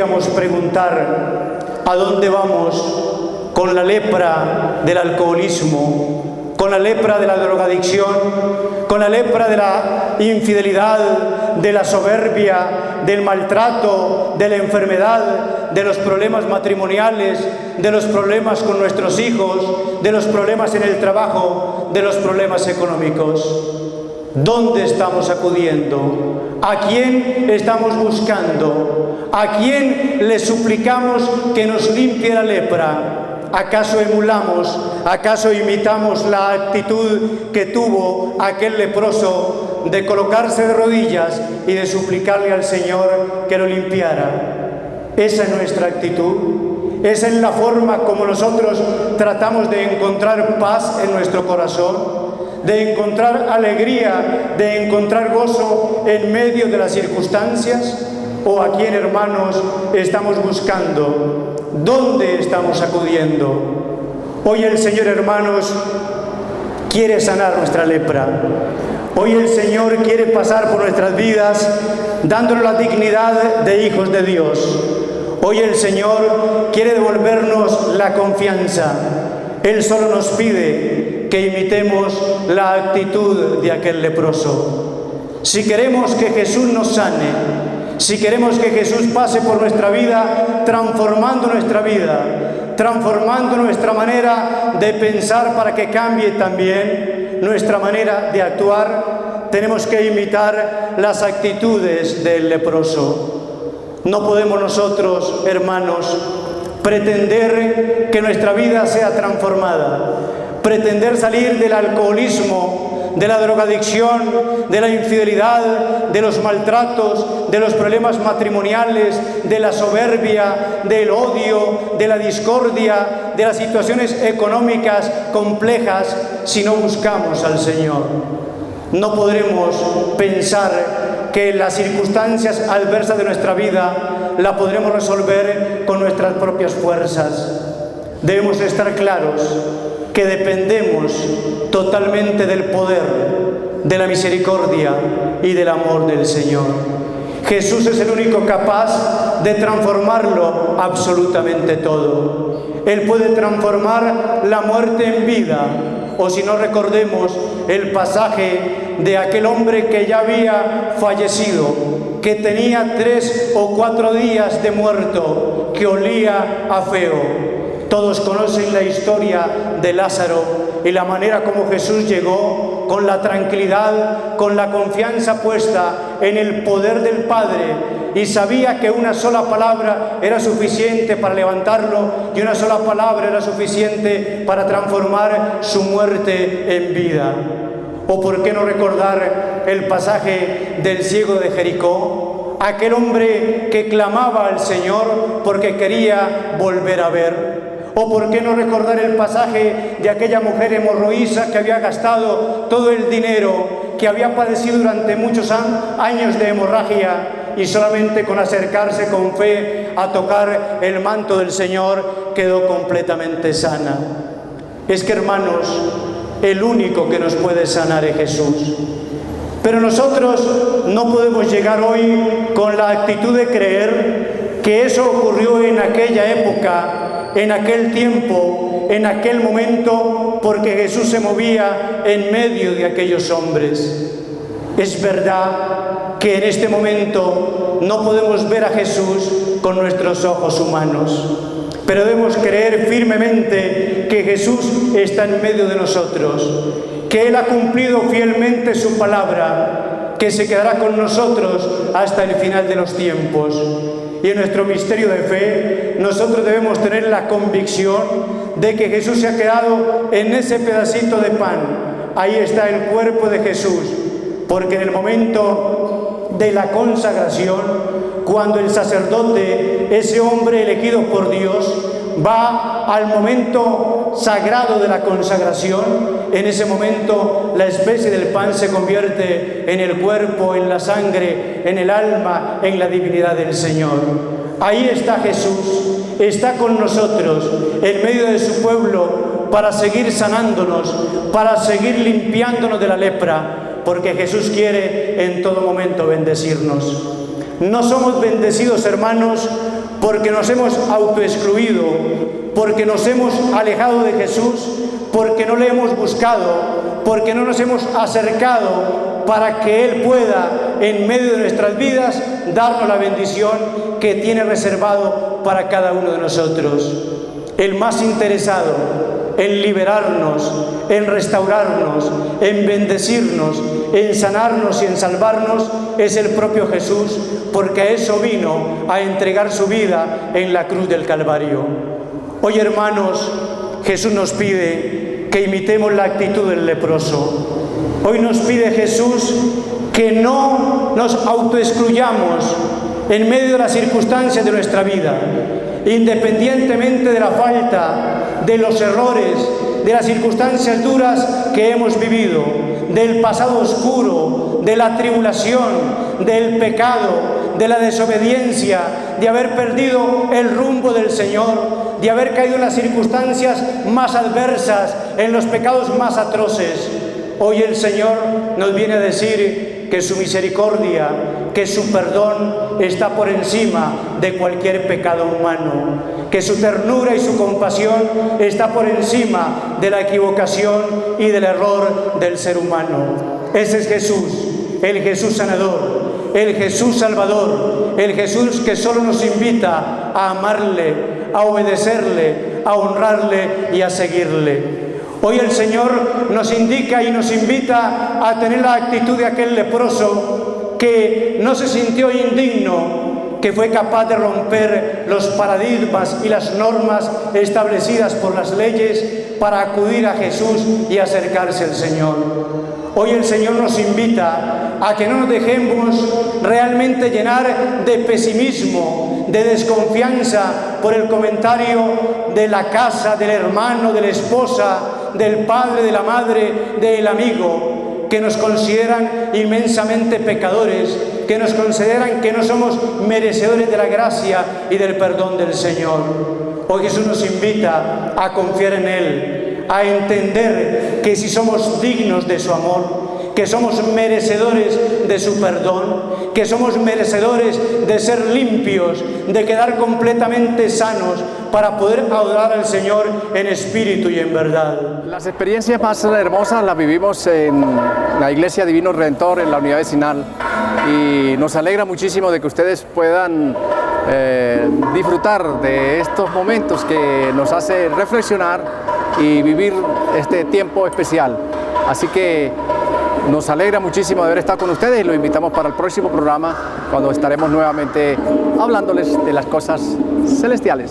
podríamos preguntar a dónde vamos con la lepra del alcoholismo, con la lepra de la drogadicción, con la lepra de la infidelidad, de la soberbia, del maltrato, de la enfermedad, de los problemas matrimoniales, de los problemas con nuestros hijos, de los problemas en el trabajo, de los problemas económicos. ¿Dónde estamos acudiendo? ¿A quién estamos buscando? ¿A quién le suplicamos que nos limpie la lepra? ¿Acaso emulamos, acaso imitamos la actitud que tuvo aquel leproso de colocarse de rodillas y de suplicarle al Señor que lo limpiara? Esa es nuestra actitud. Esa es la forma como nosotros tratamos de encontrar paz en nuestro corazón, de encontrar alegría, de encontrar gozo en medio de las circunstancias. ¿O a quién, hermanos, estamos buscando? ¿Dónde estamos acudiendo? Hoy el Señor, hermanos, quiere sanar nuestra lepra. Hoy el Señor quiere pasar por nuestras vidas dándonos la dignidad de hijos de Dios. Hoy el Señor quiere devolvernos la confianza. Él solo nos pide que imitemos la actitud de aquel leproso. Si queremos que Jesús nos sane, si queremos que Jesús pase por nuestra vida, transformando nuestra vida, transformando nuestra manera de pensar para que cambie también nuestra manera de actuar, tenemos que imitar las actitudes del leproso. No podemos nosotros, hermanos, pretender que nuestra vida sea transformada, pretender salir del alcoholismo, de la drogadicción, de la infidelidad, de los maltratos, de los problemas matrimoniales, de la soberbia, del odio, de la discordia, de las situaciones económicas complejas, si no buscamos al Señor. No podremos pensar que las circunstancias adversas de nuestra vida la podremos resolver con nuestras propias fuerzas. Debemos estar claros que dependemos totalmente del poder, de la misericordia y del amor del Señor. Jesús es el único capaz de transformarlo absolutamente todo. Él puede transformar la muerte en vida, o si no, recordemos el pasaje de aquel hombre que ya había fallecido, que tenía 3 o 4 días de muerto, que olía a feo. Todos conocen la historia de Lázaro y la manera como Jesús llegó con la tranquilidad, con la confianza puesta en el poder del Padre, y sabía que una sola palabra era suficiente para levantarlo y una sola palabra era suficiente para transformar su muerte en vida. ¿O por qué no recordar el pasaje del ciego de Jericó? Aquel hombre que clamaba al Señor porque quería volver a ver. ¿O por qué no recordar el pasaje de aquella mujer hemorroísa que había gastado todo el dinero, que había padecido durante muchos años de hemorragia, y solamente con acercarse con fe a tocar el manto del Señor quedó completamente sana? Es que, hermanos, el único que nos puede sanar es Jesús. Pero nosotros no podemos llegar hoy con la actitud de creer que eso ocurrió en aquella época, en aquel tiempo, en aquel momento, porque Jesús se movía en medio de aquellos hombres. Es verdad que en este momento no podemos ver a Jesús con nuestros ojos humanos, pero debemos creer firmemente que Jesús está en medio de nosotros, que Él ha cumplido fielmente su palabra, que se quedará con nosotros hasta el final de los tiempos. Y en nuestro misterio de fe, nosotros debemos tener la convicción de que Jesús se ha quedado en ese pedacito de pan. Ahí está el cuerpo de Jesús, porque en el momento de la consagración, cuando el sacerdote, ese hombre elegido por Dios, va al momento sagrado de la consagración, en ese momento la especie del pan se convierte en el cuerpo, en la sangre, en el alma, en la divinidad del Señor. Ahí está Jesús, está con nosotros, en medio de su pueblo, para seguir sanándonos, para seguir limpiándonos de la lepra, porque Jesús quiere en todo momento bendecirnos. No somos bendecidos, hermanos, porque nos hemos autoexcluido, porque nos hemos alejado de Jesús, porque no le hemos buscado, porque no nos hemos acercado para que Él pueda, en medio de nuestras vidas, darnos la bendición que tiene reservado para cada uno de nosotros. El más interesado en liberarnos, en restaurarnos, en bendecirnos, en sanarnos y en salvarnos es el propio Jesús, porque a eso vino, a entregar su vida en la cruz del Calvario. Hoy, hermanos, Jesús nos pide que imitemos la actitud del leproso. Hoy nos pide Jesús que no nos autoexcluyamos en medio de las circunstancias de nuestra vida, independientemente de la falta, de los errores, de las circunstancias duras que hemos vivido, del pasado oscuro, de la tribulación, del pecado, de la desobediencia, de haber perdido el rumbo del Señor, de haber caído en las circunstancias más adversas, en los pecados más atroces. Hoy el Señor nos viene a decir que su misericordia, que su perdón está por encima de cualquier pecado humano, que su ternura y su compasión está por encima de la equivocación y del error del ser humano. Ese es Jesús, el Jesús sanador, el Jesús salvador, el Jesús que solo nos invita a amarle, a obedecerle, a honrarle y a seguirle. Hoy el Señor nos indica y nos invita a tener la actitud de aquel leproso que no se sintió indigno, que fue capaz de romper los paradigmas y las normas establecidas por las leyes para acudir a Jesús y acercarse al Señor. Hoy el Señor nos invita a que no nos dejemos realmente llenar de pesimismo, de desconfianza por el comentario de la casa, del hermano, de la esposa, del padre, de la madre, del amigo, que nos consideran inmensamente pecadores, que nos consideran que no somos merecedores de la gracia y del perdón del Señor. Hoy Jesús nos invita a confiar en Él, a entender que si somos dignos de su amor, que somos merecedores de su perdón, que somos merecedores de ser limpios, de quedar completamente sanos para poder adorar al Señor en espíritu y en verdad. Las experiencias más hermosas las vivimos en la Iglesia Divino Redentor, en la unidad vecinal, y nos alegra muchísimo de que ustedes puedan disfrutar de estos momentos que nos hace reflexionar y vivir este tiempo especial. Así que nos alegra muchísimo de haber estado con ustedes y los invitamos para el próximo programa, cuando estaremos nuevamente hablándoles de las cosas celestiales.